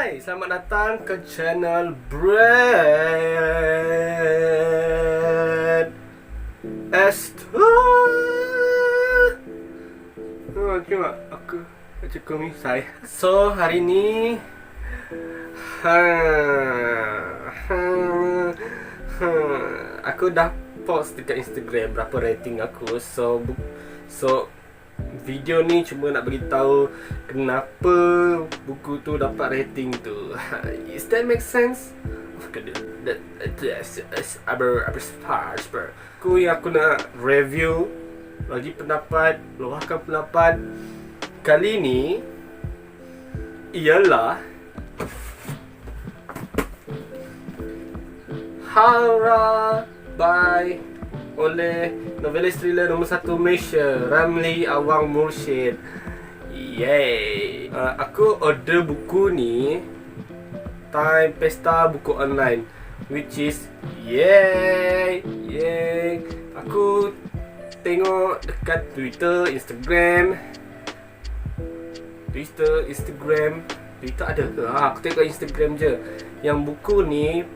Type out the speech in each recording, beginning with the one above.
Hai, selamat datang ke channel Bread Estua. Cuma aku cukup misai. So, hari ni aku dah post dekat Instagram berapa rating aku. So video ni cuma nak beritahu kenapa buku tu dapat rating tu. Is that make sense? Aku nak review, bagi pendapat, luahkan pendapat. Kali ni ialah Hara oleh novelis thriller nombor 1 Malaysia, Ramli Awang Mursyid. Yay! Aku order buku ni time Pesta Buku Online, which is yay! Aku tengok dekat Twitter ada ke? Aku tengok Instagram je. Yang buku ni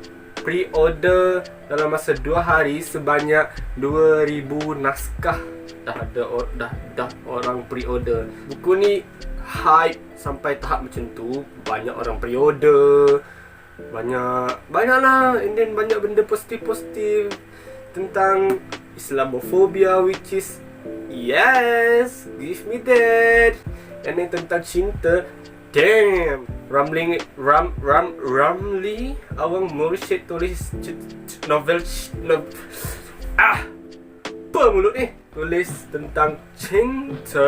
pre-order dalam masa 2 hari sebanyak 2000 naskah. Dah orang pre-order. Buku ni hype sampai tahap macam tu. Banyak orang pre-order. Banyaklah. And then banyak benda positif tentang Islamophobia, which is yes, give me that. And then tentang cinta. Damn, Ramli Awang Mursyid tulis novel apa mulut ni? Tulis tentang cinta.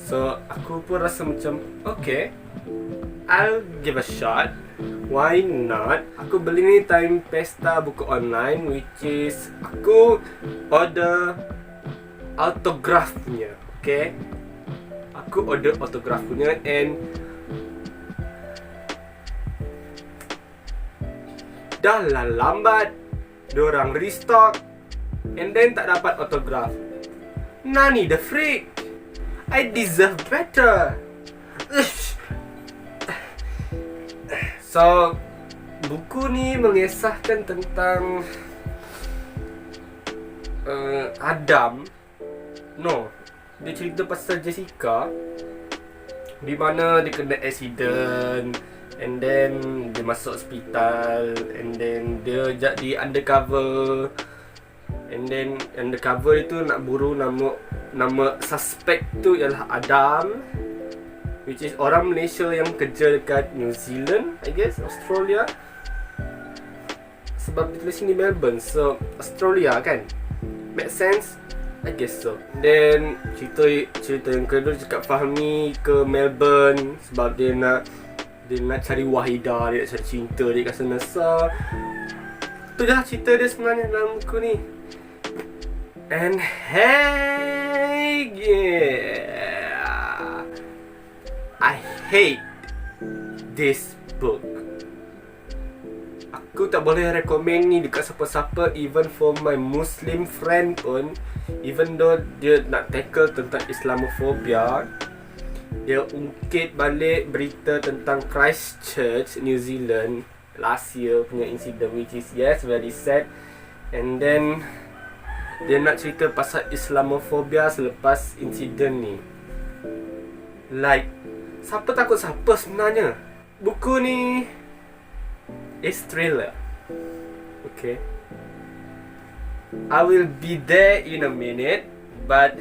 So aku pun rasa macam okay, I'll give a shot. Why not? Aku beli ni time Pesta Buku Online, which is aku order autografnya. Okay, aku order autograf punya, and dah lah lambat diorang restock, and then tak dapat autograf. Nani the freak, I deserve better. So buku ni mengisahkan tentang Adam. Dia cerita pasal Jessica, di mana dia kena accident, and then dia masuk hospital, and then dia jadi undercover. And then undercover itu nak buru nama suspek tu ialah Adam, which is orang Malaysia yang kerja dekat New Zealand, I guess, Australia. Sebab dia tulis ni Melbourne, so Australia kan? Make sense? I guess so. Then cerita yang kedua cakap Fahmi ke Melbourne sebab dia nak cari Wahidah, dia nak cari cinta dia kat sana. So tu dah cerita dia sebenarnya dalam buku ni. And hey, yeah, I hate this book. Aku tak boleh recommend ni dekat siapa-siapa, even for my Muslim friend pun. Even though dia nak tackle tentang Islamophobia, dia ungkit balik berita tentang Christchurch, New Zealand last year punya incident, which is yes, very sad. And then dia nak cerita pasal Islamophobia selepas insiden ni. Like, siapa takut siapa sebenarnya? Buku ni is thriller. Okay, I will be there in a minute, but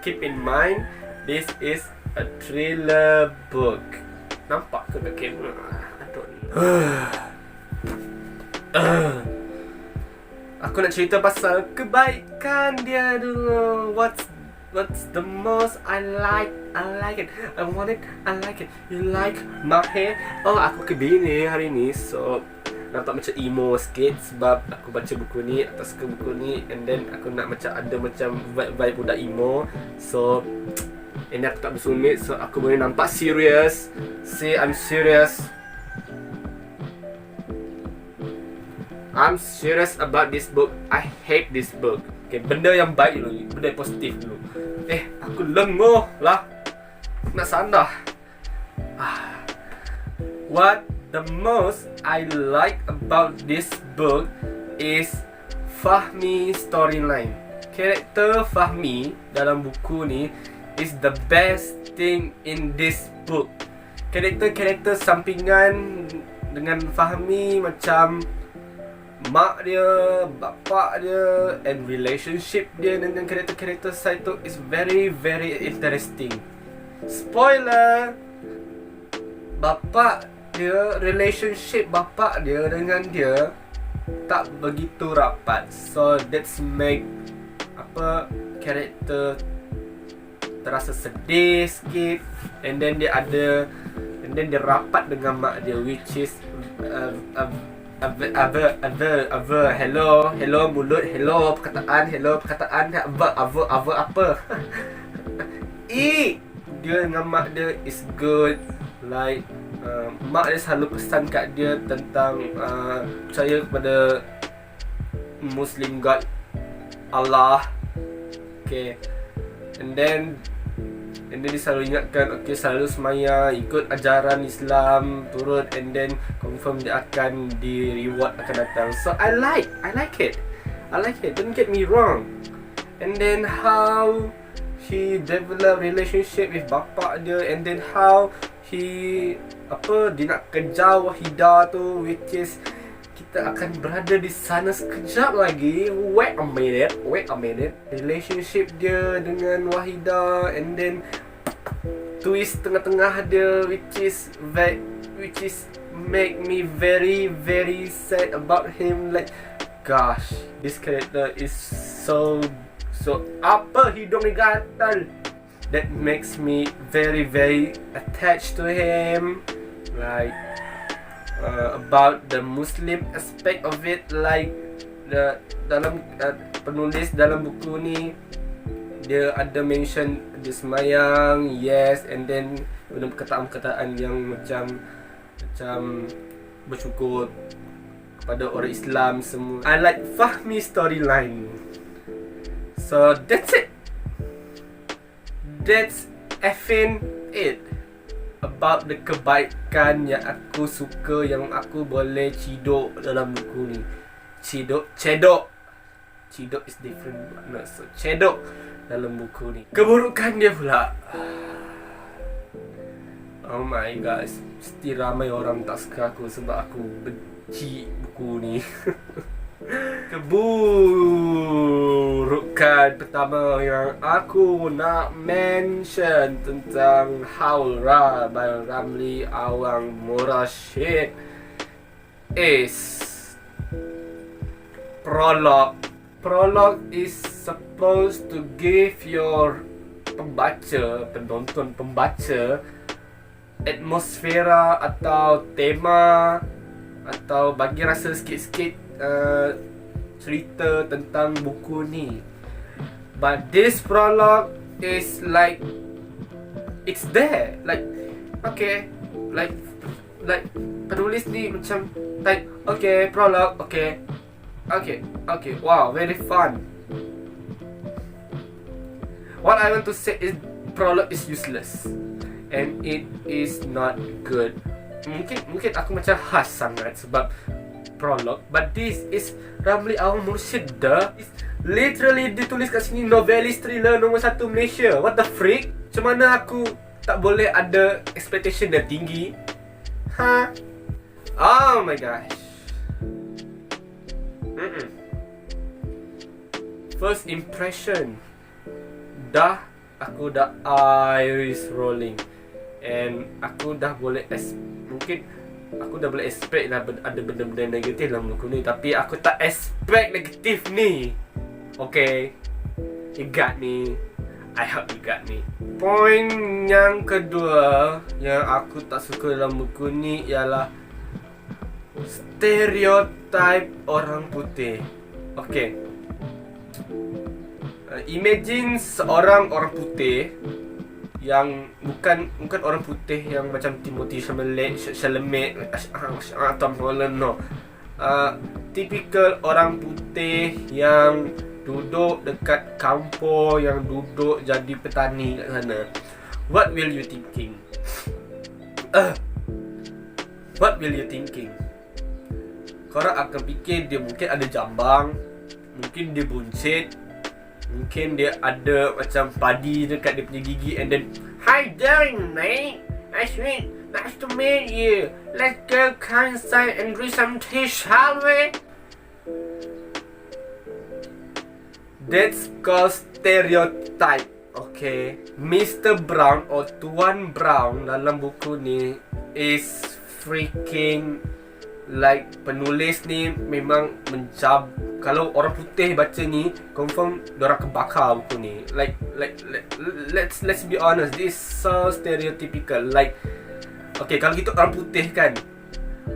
keep in mind this is a thriller book. Nampak ke kat kamera? I don't know. Aku nak cerita pasal kebaikan dia dulu. What's the most I like it. I want it, I like it. You like my hair? Oh, aku kebini hari ni, so nampak macam emo sikit sebab aku baca buku ni, atas suka buku ni, and then aku nak macam ada macam vibe budak emo. So ini aku tak bersumit, so aku boleh nampak serious. Say I'm serious. I'm serious about this book. I hate this book. Okay, benda yang baik dulu, benda yang positif dulu. Aku lenguh lah nak sandah. what the most I like about this book is Fahmi storyline. Karakter Fahmi dalam buku ni is the best thing in this book. Karakter-karakter sampingan dengan Fahmi macam mak dia, bapak dia, and relationship dia dengan karakter-karakter side tu is very very interesting. Spoiler, bapak dia, relationship bapak dia dengan dia tak begitu rapat. So that's make karakter terasa sedih sikit. And then dia rapat dengan mak dia, which is hello mulut, hello perkataan apa dia dengan mak dia is good. Like mak dia selalu pesan kat dia tentang percaya kepada Muslim God, Allah. Okay. And then dia selalu ingatkan, okay, selalu semaya, ikut ajaran Islam, turut, and then confirm dia akan di reward akan datang. So I like it. Don't get me wrong. And then how he develop relationship with bapak dia, and then how dia nak kejar Wahidah tu, which is kita akan berada di sana sekejap lagi. Wait a minute. Relationship dia dengan Wahidah, and then twist tengah-tengah dia, which is make me very very sad about him. Like, gosh, this character is so hidung ni gatal. That makes me very very attached to him. Like about the Muslim aspect of it, like dalam penulis dalam buku ni dia ada mention dia semayang, yes, and then ada perkataan-perkataan yang macam bersyukur kepada orang Islam semua. I like Fahmi storyline. So that's it. That's effing it about the kebaikan yang aku suka, yang aku boleh ciduk dalam buku ni. Cedok is different makna. So cedok dalam buku ni. Keburukan dia pula, oh my gosh, mesti ramai orang tak suka aku sebab aku benci buku ni. Keburukan pertama yang aku nak mention tentang Haura by Ramli Awang Murashid is prologue. Prologue is supposed to give your pembaca atmosfera atau tema, atau bagi rasa sikit-sikit cerita tentang buku ni. But this prologue is like, it's there. Like, okay, like penulis ni macam like, okay, prologue, okay, wow, very fun. What I want to say is prologue is useless and it is not good. Mungkin aku macam khas sangat sebab prologue, but this is Ramli Awang Murashid. It's literally ditulis kat sini novelis thriller nombor 1 Malaysia. What the freak? Macam mana aku tak boleh ada expectation dah tinggi? Oh my gosh. First impression, aku dah eyes rolling, and aku dah boleh mungkin aku dah boleh expect lah ada benda-benda negatif dalam buku ni, tapi aku tak expect negatif ni. Okay, you got me. I hope you got me. Point yang kedua yang aku tak suka dalam buku ni ialah stereotype orang putih. Okay, imagine seorang orang putih yang bukan orang putih yang macam Timothy Chalamet atau no. Typical orang putih yang duduk dekat kampung, yang duduk jadi petani kat sana. What will you thinking? what will you thinking? Korang akan fikir dia mungkin ada jambang, mungkin dia buncit, mungkin dia ada macam padi dekat dia punya gigi, and then, "Hi there, mate. Nice to meet you. Let's go inside and drink some tea, shall we?" That's called stereotype. Okay, Mr. Brown or Tuan Brown dalam buku ni is freaking like, penulis ni memang kalau orang putih baca ni, confirm diorang akan bakar buku ni. Like let's be honest, this is so stereotypical. Like, okay, kalau kita orang putih kan,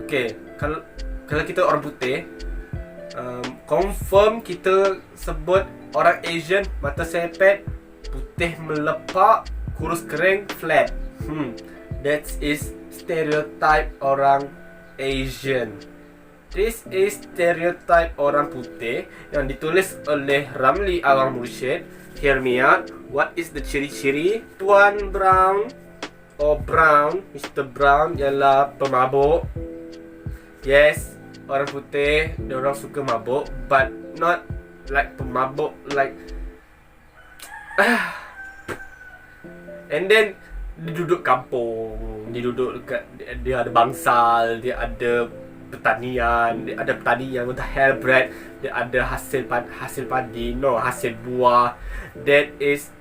okay, kalau kita orang putih, confirm kita sebut orang Asian mata sepet, putih melepak, kurus kering, flat. That is stereotype orang Asian. This is stereotype orang putih yang ditulis oleh Ramli Awang Mursyid. Hear me out. What is the ciri-ciri Tuan Brown or Brown, Mr. Brown ialah pemabuk. Yes, orang putih diorang suka mabuk, but not like pemabuk like and then dia duduk kampung, dia duduk dekat, dia ada bangsal, dia ada pertanian, dia ada pertanian, what the hell, bread, dia ada hasil padi, no, hasil buah. That is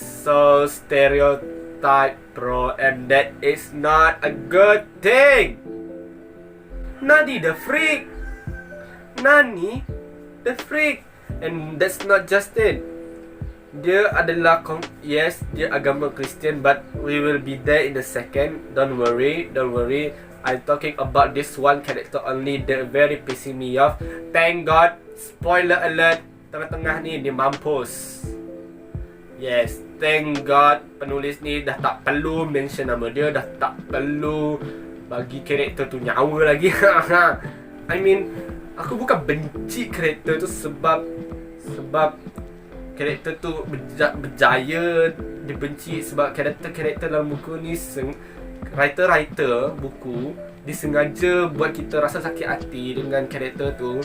so stereotype, bro, and that is not a good thing. Nani the freak, and that's not just it. Dia adalah yes, dia agama Kristian, but we will be there in a second. Don't worry. I'm talking about this one character only that very pissing me off. Thank God, spoiler alert, tengah-tengah ni dia mampus. Yes, thank God, penulis ni dah tak perlu mention nama dia, dah tak perlu bagi karakter tu nyawa lagi. I mean, aku bukan benci karakter tu sebab karakter tu berjaya dibenci, sebab karakter dalam buku ni writer buku disengaja buat kita rasa sakit hati dengan karakter tu,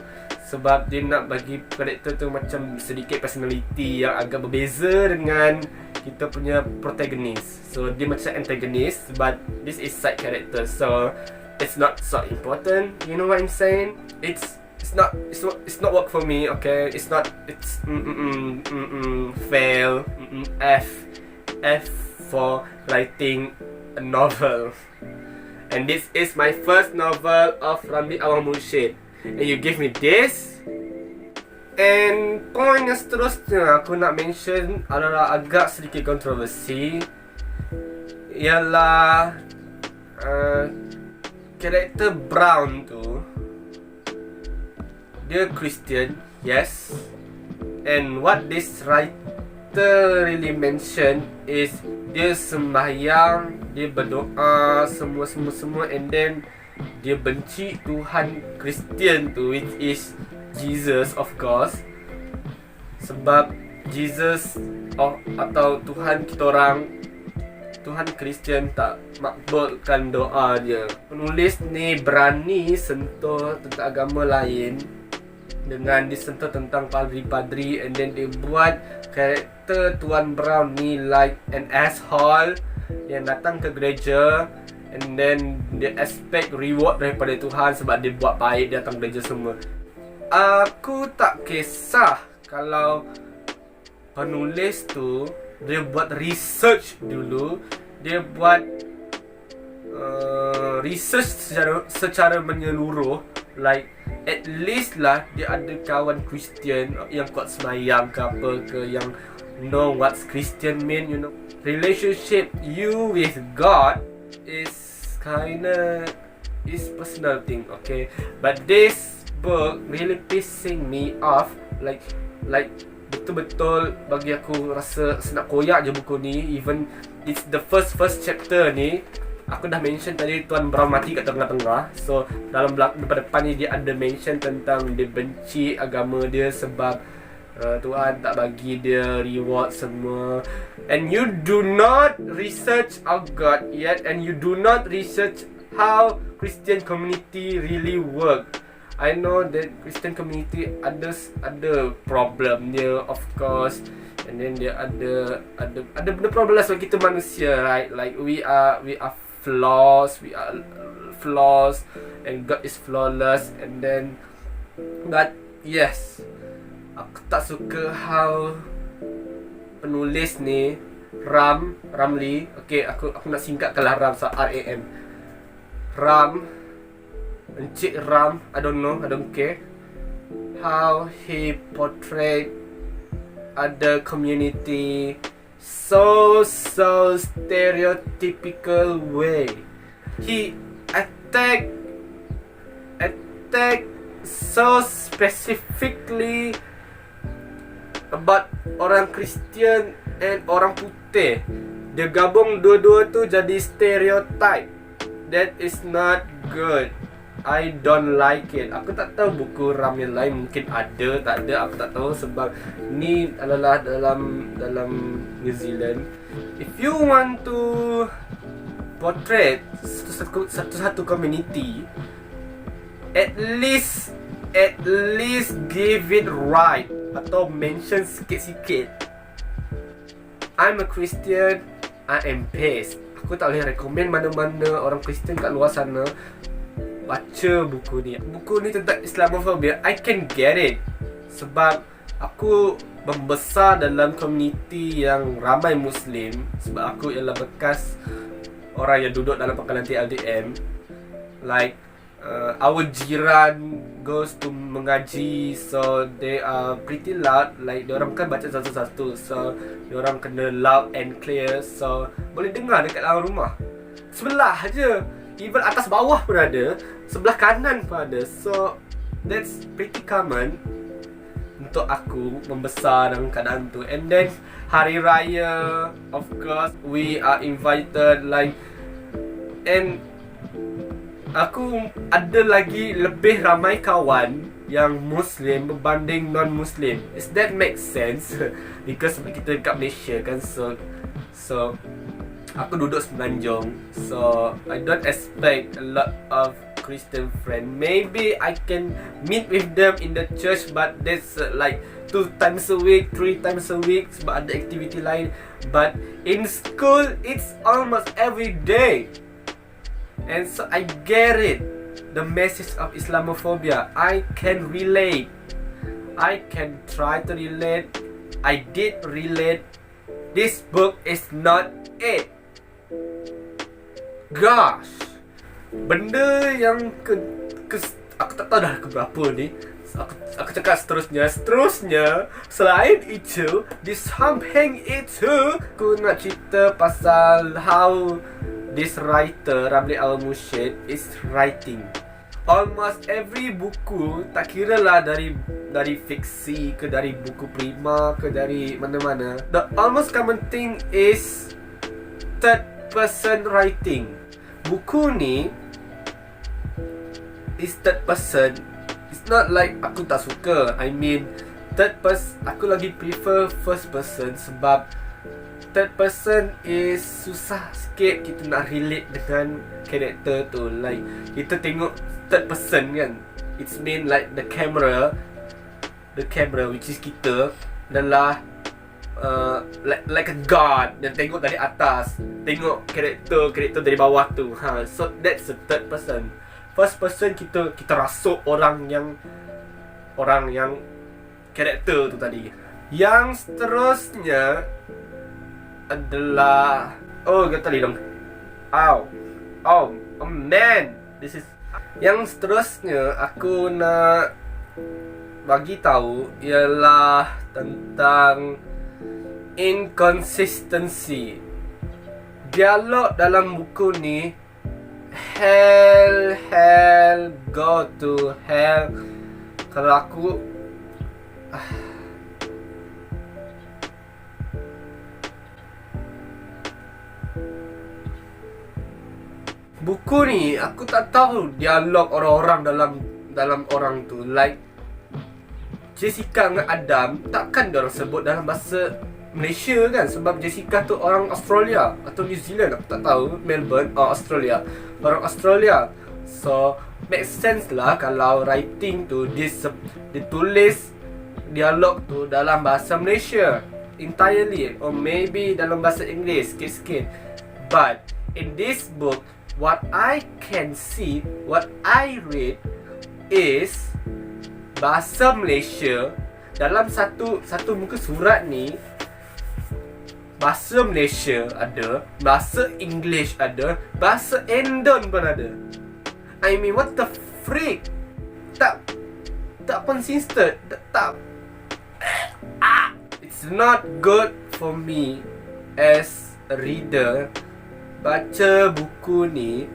sebab dia nak bagi karakter tu macam sedikit personality yang agak berbeza dengan kita punya protagonist. So dia macam antagonist, but this is side character, so it's not so important. You know what I'm saying? It's not work for me, okay? It's fail. F for writing a novel. And this is my first novel of Ramli Awang Mursyid, and you give me this. And point yang seterusnya aku nak mention adalah agak sedikit kontroversi, ialah karakter Brown tu, dia Christian, yes. And what this writer really mention is dia sembahyang, dia berdoa, semua, and then dia benci Tuhan Kristian tu, which is Jesus, of course. Sebab Jesus atau Tuhan kita orang, Tuhan Kristian tak makbulkan doa dia. Penulis ni berani sentuh tentang agama lain dengan disentuh tentang padri-padri, and then dia buat karakter Tuan Brown ni like an asshole yang datang ke gereja, and then dia expect reward daripada Tuhan sebab dia buat baik, dia datang gereja semua. Aku tak kisah kalau penulis tu dia buat research dulu, dia buat research secara menyeluruh, like at least lah dia ada kawan Kristian yang kuat semayang ke apa ke, yang know what's Christian mean, you know. Relationship you with God is personal thing, okay? But this book really pissing me off, like betul-betul bagi aku rasa nak koyak je buku ni. Even it's the first chapter ni, aku dah mention tadi Tuan Brown mati kat tengah-tengah. So dalam depan ni dia ada mention tentang dia benci agama dia sebab Tuhan tak bagi dia reward semua. And you do not research our God yet, and you do not research how Christian community really work. I know that Christian community ada problem dia, of course, and then dia ada benda problem lah sebab kita manusia, right? Like we are flaws, and God is flawless, and then but yes, aku tak suka how penulis ni Ramli, okay, aku nak singkatkanlah Ram, so RAM. Encik Ram, I don't care how he portrayed other community so stereotypical way. He attack so specifically about orang Kristian and orang putih. Dia gabung dua-dua tu jadi stereotype. That is not good. I don't like it. Aku tak tahu buku Ram yang lain mungkin ada, tak ada, aku tak tahu sebab ni adalah dalam New Zealand. If you want to portray satu community, at least give it right atau mention sikit-sikit. I'm a Christian, I am pissed. Aku tak boleh recommend mana-mana orang Kristian kat luar sana baca buku ni. Buku ni tentang Islamophobia. I can get it sebab aku membesar dalam komuniti yang ramai Muslim. Sebab aku ialah bekas orang yang duduk dalam pangkalan TLDM. Like our jiran goes to mengaji, so they are pretty loud. Like diorang kan baca satu-satu, so diorang kena loud and clear, so boleh dengar dekat dalam rumah. Sebelah je, even atas bawah pun ada, sebelah kanan pun ada. So that's pretty common untuk aku membesar dalam keadaan tu. And then hari raya, of course, we are invited, like, and aku ada lagi lebih ramai kawan yang Muslim berbanding non-Muslim. Does that make sense? Because kita dekat Malaysia kan, so aku duduk Semenanjung, so I don't expect a lot of Christian friend. Maybe I can meet with them in the church, but that's like 2 times a week, 3 times a week sebab ada aktiviti lain. But in school, it's almost every day. And so I get it, the message of Islamophobia. I can relate. I can try to relate. I did relate. This book is not it. Gosh, benda yang aku tak tahu dah keberapa ni. Aku cakap seterusnya. Selain itu, di samping itu, aku nak cerita pasal how this writer Ramli Al-Mursyid is writing. Almost every buku, tak kira lah dari fiksi ke dari buku prima ke dari mana-mana, the almost common thing is third person writing. Buku ni is third person. It's not like aku tak suka. I mean, third person, aku lagi prefer first person sebab third person is susah sikit kita nak relate dengan karakter tu. Like, kita tengok third person kan, it's mean like the camera which is kita adalah like a god yang tengok dari atas, tengok karakter dari bawah tu. So that's the third person. First person, kita rasuk orang yang karakter tu tadi. Yang seterusnya adalah tadi dong. Oh man, this is yang seterusnya aku nak bagi tahu ialah tentang inconsistency. Dialog dalam buku ni hell, go to hell. Kalau aku buku ni aku tak tahu dialog orang-orang dalam orang tu. Like Jessica dengan Adam, takkan diorang sebut dalam bahasa Malaysia kan, sebab Jessica tu orang Australia atau New Zealand, aku tak tahu. Melbourne, Australia, orang Australia. So make sense lah kalau writing tu ditulis dialog tu dalam bahasa Malaysia entirely, or maybe dalam bahasa Inggeris sikit-sikit. But in this book, what I can see, what I read is bahasa Malaysia dalam satu muka surat ni. Bahasa Malaysia ada, bahasa English ada, bahasa Endon pun ada. I mean, what the freak? Tak consistent. It's not good for me as a reader. Baca buku ni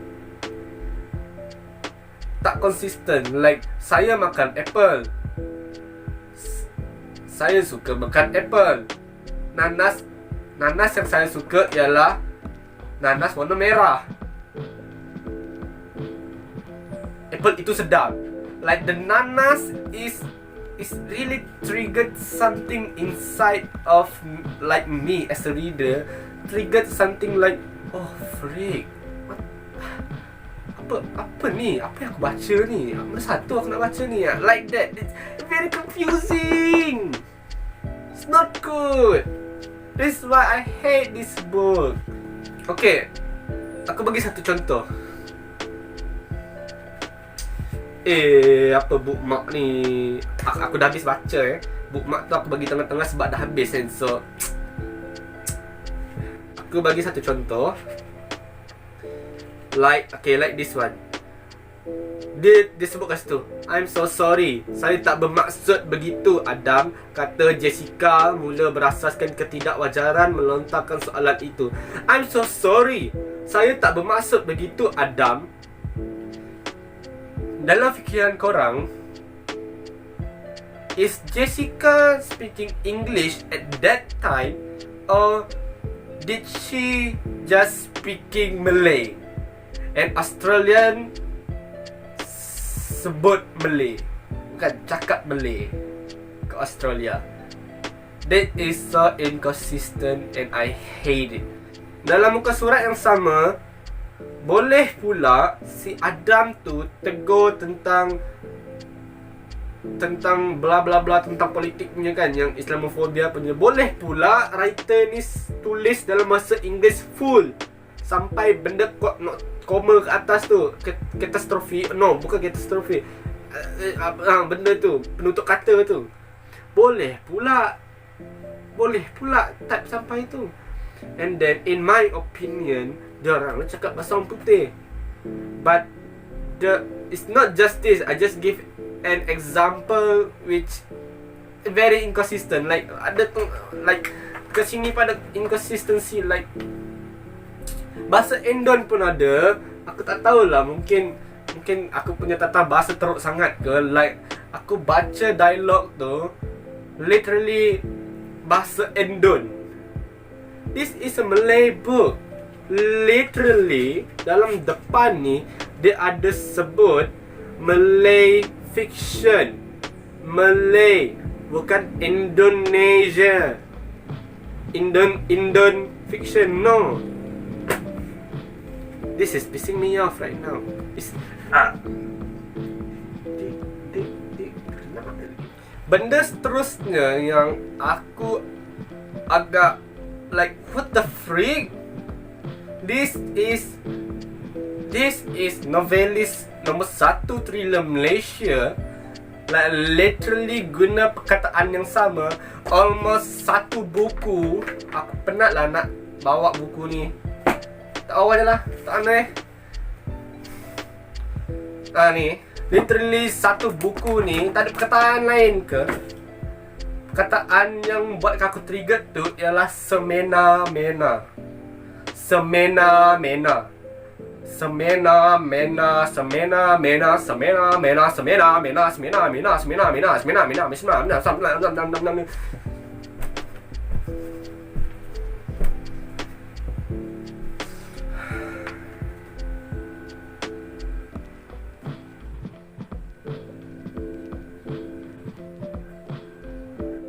tak konsisten. Like, saya makan apple, saya suka makan apple. Nanas yang saya suka ialah nanas warna merah. Apple itu sedap. Like, the nanas is really triggered something inside of like me as a reader. Triggered something like, oh freak, apa ni? Apa yang aku baca ni? Mana satu aku nak baca ni? Like that. It's very confusing. It's not good. This is why I hate this book. Okay, aku bagi satu contoh. Apa bookmark ni? Aku dah habis baca bookmark tu aku bagi tengah-tengah sebab dah habis kan. So aku bagi satu contoh. Like this one. Dia sebut kat situ, I'm so sorry, saya tak bermaksud begitu Adam, kata Jessica mula berasaskan ketidakwajaran melontarkan soalan itu. I'm so sorry, saya tak bermaksud begitu Adam. Dalam fikiran korang, is Jessica speaking English at that time, or did she just speaking Malay? And Australian sebut Malay, bukan cakap Malay ke Australia. That is so inconsistent and I hate it. Dalam muka surat yang sama, boleh pula si Adam tu tegur tentang bla bla bla, tentang politik punya kan, yang Islamofobia punya. Boleh pula writer ni tulis dalam bahasa Inggeris full sampai benda koma ke atas tu, katastrofi. No, bukan katastrofi, benda tu, penutup kata tu. Boleh pula type sampai tu. And then in my opinion, diorang cakap bahasa orang putih. But it's not just this. I just give an example which very inconsistent. Like, ada tu, like kesini pada inconsistency. Like, bahasa Endon pun ada. Aku tak tahulah, mungkin aku punya tata bahasa teruk sangat ke. Like, aku baca dialog tu literally bahasa Endon. This is a Malay book. Literally dalam depan ni dia ada sebut Malay fiction. Malay, bukan Indonesia. Indon fiction, no. This is pissing me off right now. Benda seterusnya yang aku agak like, what the freak? This is novelis nombor 1 thriller Malaysia. Like, literally guna perkataan yang sama. Almost satu buku. Aku penat lah nak bawa buku ni. Tak awal je lah, tak aneh. Ni literally satu buku ni tak ada perkataan lain ke? Perkataan yang buat aku trigger tu ialah semena-mena. Semena-mena. Semena-mena, semena-mena, semena-mena, semena-mena, semena-mena, semena-mena, semena-mena, semena-mena, semena-mena.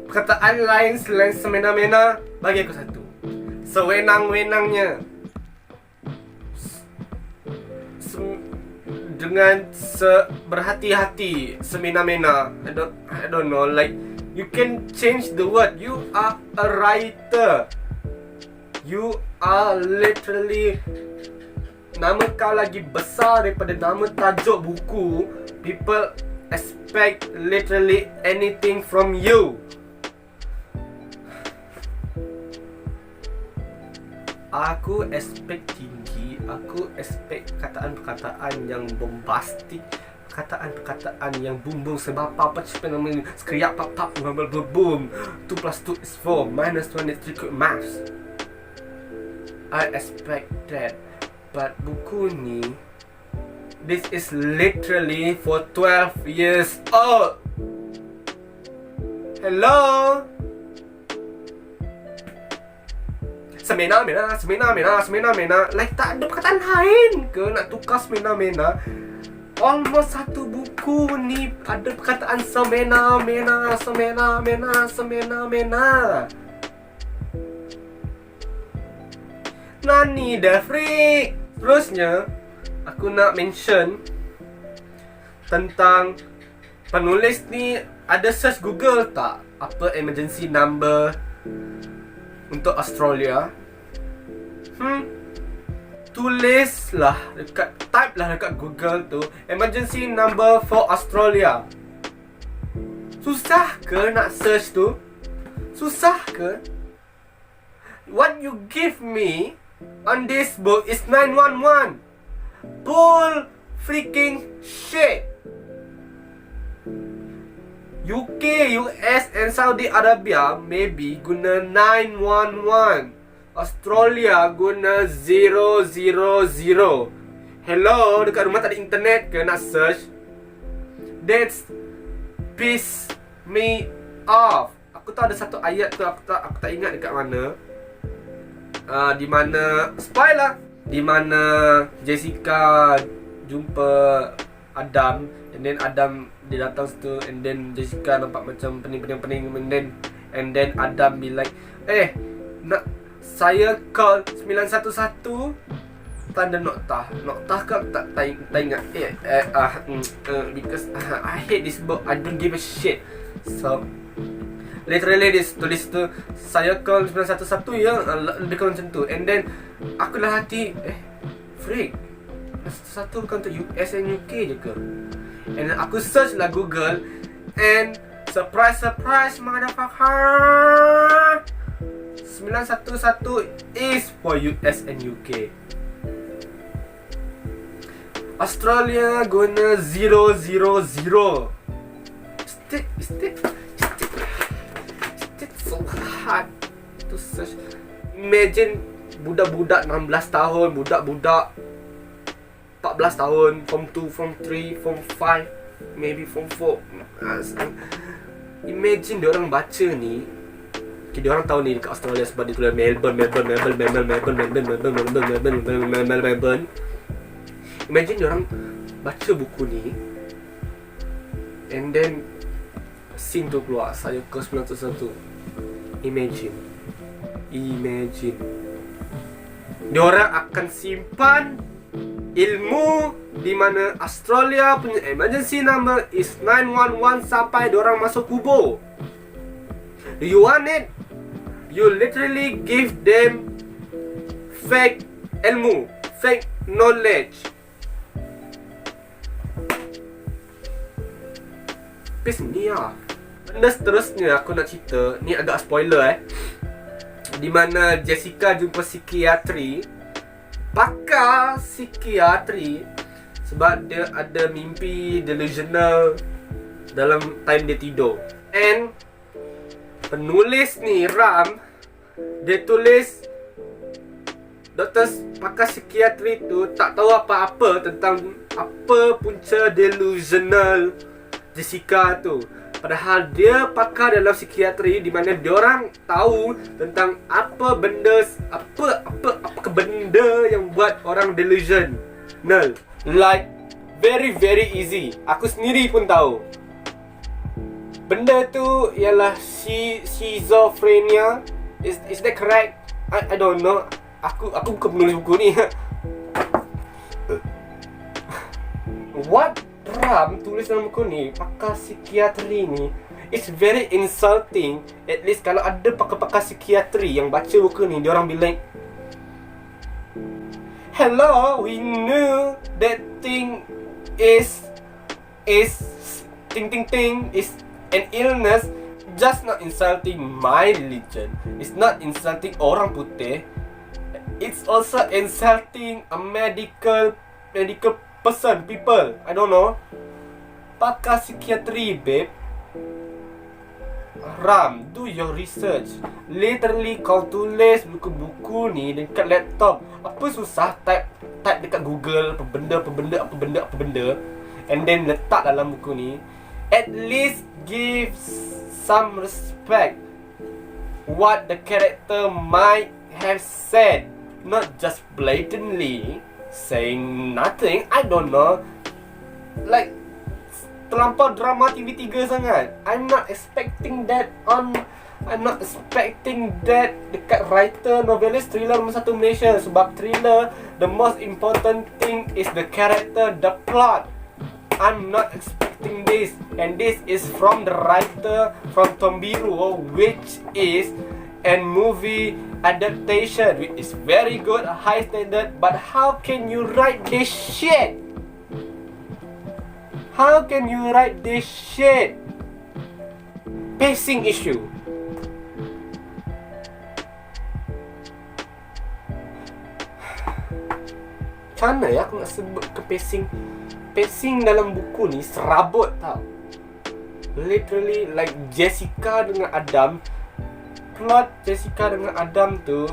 Perkataan lain selain semena-mena, bagi aku satu, sewenang-wenangnya. dengan berhati-hati, semena-mena. I don't know, like you can change the word. You are a writer. You are literally, nama kau lagi besar daripada nama tajuk buku. People expect literally anything from you. Aku expect tinggi. Aku expect perkataan-perkataan yang bombastik, perkataan-perkataan yang bumbung sebab apa cepat namanya sekeriap pap boom. 2 plus 2 is 4 minus 1 is 3 maths. I expect that. But buku ni, this is literally for 12 years old. Hello? Semena-mena. Like tak ada perkataan lain ke nak tukar semena-mena? Almost satu buku ni ada perkataan semena-mena. Nani the freak? Terusnya, aku nak mention tentang penulis ni. Ada search Google tak? Apa emergency number untuk Australia? Tulislah type lah dekat Google tu, emergency number for Australia. Susah ke nak search tu? Susah ke? What you give me on this book is 911. Bull freaking shit. UK, US and Saudi Arabia maybe guna 911. Australia guna 000. Hello, dekat rumah tak ada internet ke nak search? That's piss me off. Aku tahu ada satu ayat tu, aku tak ingat dekat mana. Di mana spoiler, di mana Jessica jumpa Adam, and then Adam dia datang situ, and then Jessica nampak macam pening, and then Adam be like, nak saya call 911 tanda noktah ke tak ingat. Because I hate this book, I don't give a shit. So literally dia tulis tu, saya call 911 ya, lebih kurang macam tu. And then aku dalam hati, freak, 911 bukan untuk US and UK je ke? And then aku search lah Google, and surprise motherfucker, 911 is for US and UK. Australia guna 000. Still so hard to search. Imagine budak-budak 16 tahun, budak-budak 14 tahun, form 2, form 3, form 5, maybe form 4. Imagine diorang baca ni. Diorang tahu ni dekat Australia sebab dia tulis Melbourne. Imagine diorang baca buku ni, and then scene tu keluar, saya ke 911. Imagine diorang akan simpan ilmu di mana Australia punya emergency number is 911 sampai diorang masuk kubur. Do you want it? You literally give them fake ilmu, fake knowledge. Piss me off. Benda seterusnya aku nak cerita, ni agak spoiler di mana Jessica jumpa psikiatri, pakar psikiatri, sebab dia ada mimpi delusional dalam time dia tidur. And penulis ni Ram, dia tulis doktor pakar psikiatri tu tak tahu apa-apa tentang apa punca delusional Jessica tu. Padahal dia pakar dalam psikiatri, di mana diorang tahu tentang apa benda yang buat orang delusional. Like very easy. Aku sendiri pun tahu. Benda tu ialah schizophrenia. Is that correct? I don't know. Aku bukan penulis buku ni. What Ram tulis dalam buku ni, pakar psikiatri ni, it's very insulting. At least kalau ada pakar-pakar psikiatri yang baca buku ni, diorang bilang, hello, we knew that thing is an illness. Just not insulting my religion. It's not insulting orang putih. It's also insulting a medical person, people. I don't know. Pakar psikiatri, babe. Ram, do your research. Literally kau tulis buku-buku ni dekat laptop. Apa susah type dekat Google apa benda, and then letak dalam buku ni. At least give some respect what the character might have said, not just blatantly saying nothing. I don't know, like terlampau drama TV3 sangat. I'm not expecting that dekat writer, novelist thriller nombor 1 Malaysia. Sebab thriller, the most important thing is the character, the plot. I'm not expecting this. And this is from the writer from Tombiru, which is a movie adaptation, which is very good, high standard. But how can you write this shit? How can you write this shit? Pacing issue. Macam mana ya aku nak sebut ke pacing? Pacing dalam buku ni serabut tau. Literally like Jessica dengan Adam. Plot Jessica dengan Adam tu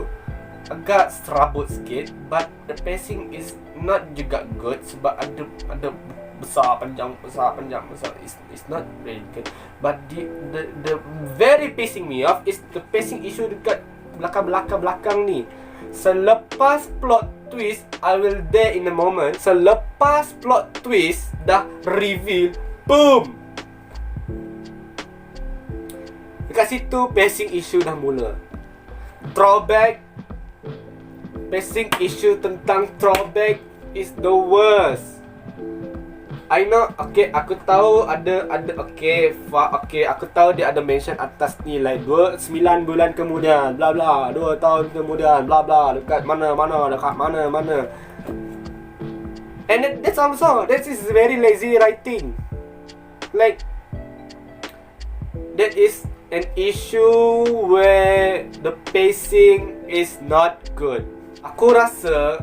agak serabut sikit, but the pacing is not juga good sebab ada besar panjang. It's not very good. But the very pacing me off is the pacing issue dekat belakang ni. Selepas plot twist, I will there in a moment. Selepas plot twist dah reveal, boom, dekat situ pacing issue dah mula. Throwback. Pacing issue tentang throwback is the worst. I know, okay, aku tahu ada okay, aku tahu dia ada mention atas ni like 9 bulan kemudian, bla bla, 2 tahun kemudian, bla bla, dekat mana. And that's also, that is very lazy writing. Like, that is an issue where the pacing is not good. Aku rasa,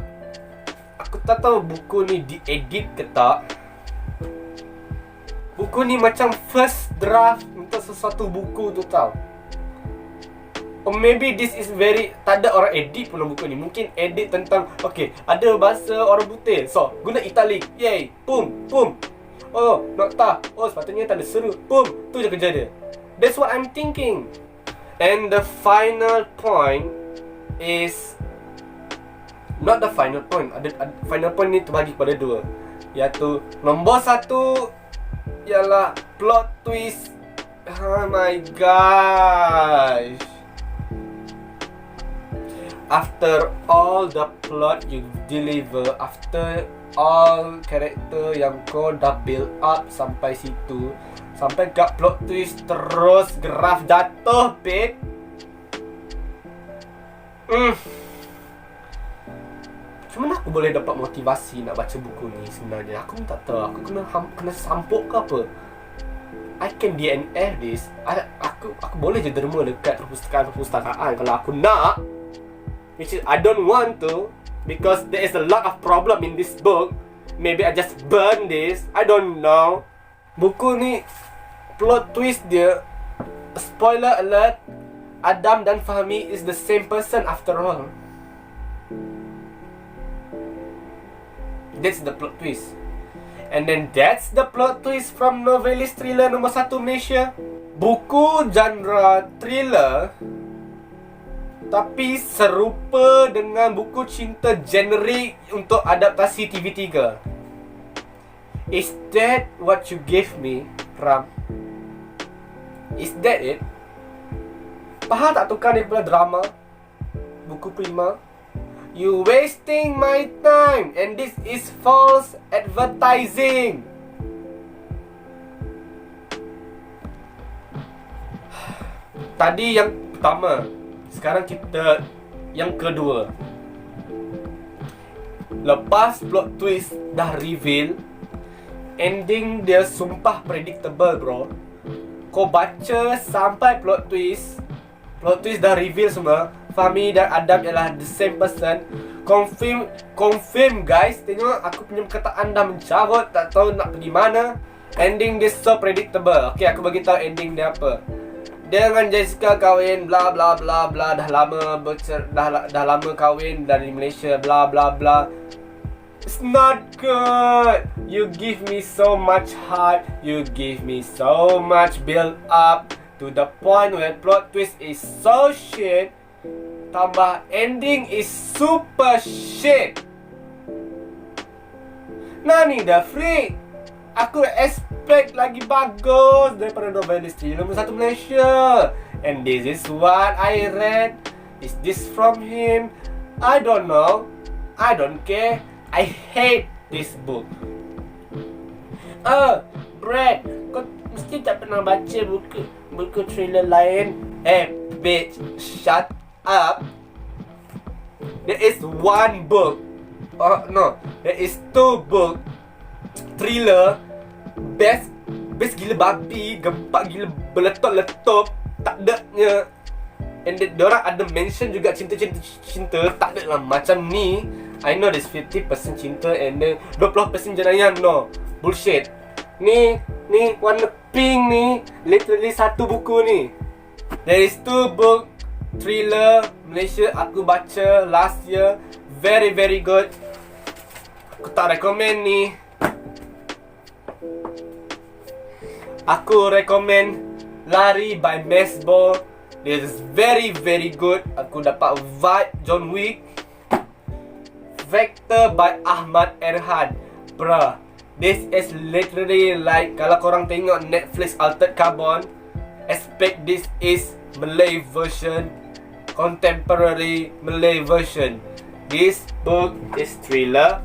aku tak tahu buku ni diedit ke tak. Buku ni macam first draft untuk sesuatu buku tu tau. Or maybe this is very, tak ada orang edit pun buku ni. Mungkin edit tentang, okay, ada bahasa orang putih, so guna italic, yay, boom. Oh, nokta, oh sepatutnya tak ada seru, boom, tu je kerja dia. That's what I'm thinking. And the final point is not the final point. Final point ni terbagi kepada 2, iaitu nombor 1 ialah plot twist. Oh my gosh. After all the plot you deliver, after all character yang kau dah build up sampai situ, sampai kat plot twist terus graf jatuh, babe. Macam mana aku boleh dapat motivasi nak baca buku ni sebenarnya? Aku pun tak tahu. Aku kena sampuk ke apa? I can DNF this. Aku boleh je derma dekat perpustakaan kalau aku nak. Which is I don't want to, because there is a lot of problem in this book. Maybe I just burn this. I don't know. Buku ni plot twist dia, spoiler alert, Adam dan Fahmi is the same person after all. That's the plot twist. And then that's the plot twist from novelist thriller nombor 1 Malaysia. Buku genre thriller tapi serupa dengan buku cinta generik untuk adaptasi TV3. Is that what you gave me, Ram? Is that it? Faham tak tukar daripada drama, buku prima, You wasting my time, and this is false advertising. Tadi yang pertama, sekarang kita yang kedua. Lepas plot twist dah reveal, ending dia sumpah predictable bro. Kau baca sampai plot twist dah reveal semua, Fahmi dan Adam ialah the same person. Confirm guys. Tengok aku punya perkataan dah mencarut, tak tahu nak pergi mana. Ending dia so predictable. Okay, aku bagi tahu ending dia apa. Dia dengan Jessica kahwin, bla bla bla bla, dah lama kahwin dari Malaysia, bla bla bla. It's not good. You give me so much hype, you give me so much build up to the point where plot twist is so shit, tambah ending is super shit. Nani the freak? Aku expect lagi bagus daripada novelis nombor 1 Malaysia. And this is what I read. Is this from him? I don't know. I don't care. I hate this book. Brad, kau mesti tak pernah baca buku thriller lain. Bitch, shut up. There is one book. No, there is 2 book thriller. Best gila babi, gempak gila beletup-letup, tak adanya. And diorang ada mention juga cinta, tak ada lah macam ni. I know there's 50% cinta and then 20% jenayah. No, bullshit. Ni warna pink ni, literally 1 buku ni. There is 2 book thriller Malaysia aku baca last year. Very very good. Aku tak recommend ni. Aku recommend Lari by Mesbo. This is very very good. Aku dapat vibe John Wick. Vector by Ahmad Erhan. Bruh, this is literally like kalau korang tengok Netflix Altered Carbon, expect this is Malay version, contemporary Malay version. This book is thriller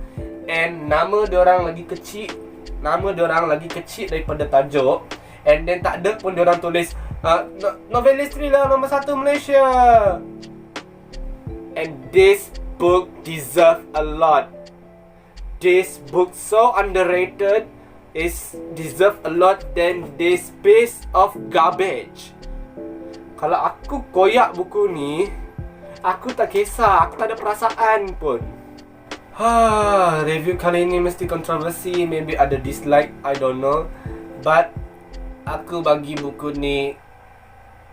and nama diorang lagi kecil. Nama diorang lagi kecil daripada tajuk. And then tak ada pun diorang tulis novelis thriller nombor 1 Malaysia. And this book deserve a lot. This book so underrated is deserve a lot than this piece of garbage. Kalau aku koyak buku ni, aku tak kisah, aku tak ada perasaan pun. Review kali ni mesti kontroversi, maybe ada dislike, I don't know. But aku bagi buku ni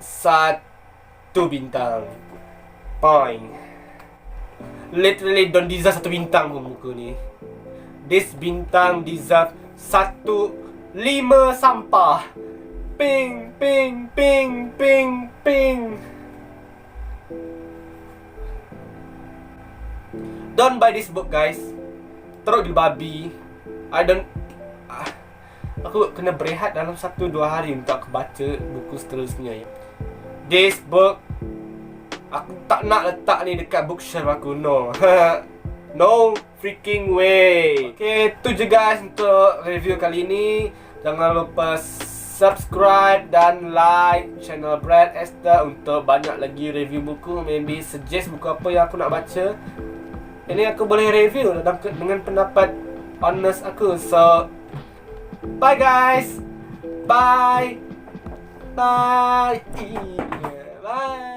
1 bintang. Point. Literally don't deserve 1 bintang pun buku ni. This bintang deserve 1 5 sampah. Ping ping ping ping ping. Don't buy this book guys. Teruk gila babi. Aku kena berehat dalam 1-2 hari untuk aku baca buku seterusnya. This book aku tak nak letak ni dekat bookshelf aku. No. No freaking way. Okay, tu je guys untuk review kali ni. Jangan lupa subscribe dan like channel Brad Esther untuk banyak lagi review buku. Maybe suggest buku apa yang aku nak baca. Ini aku boleh review dengan pendapat honest aku. So bye guys. Bye. Bye. Bye.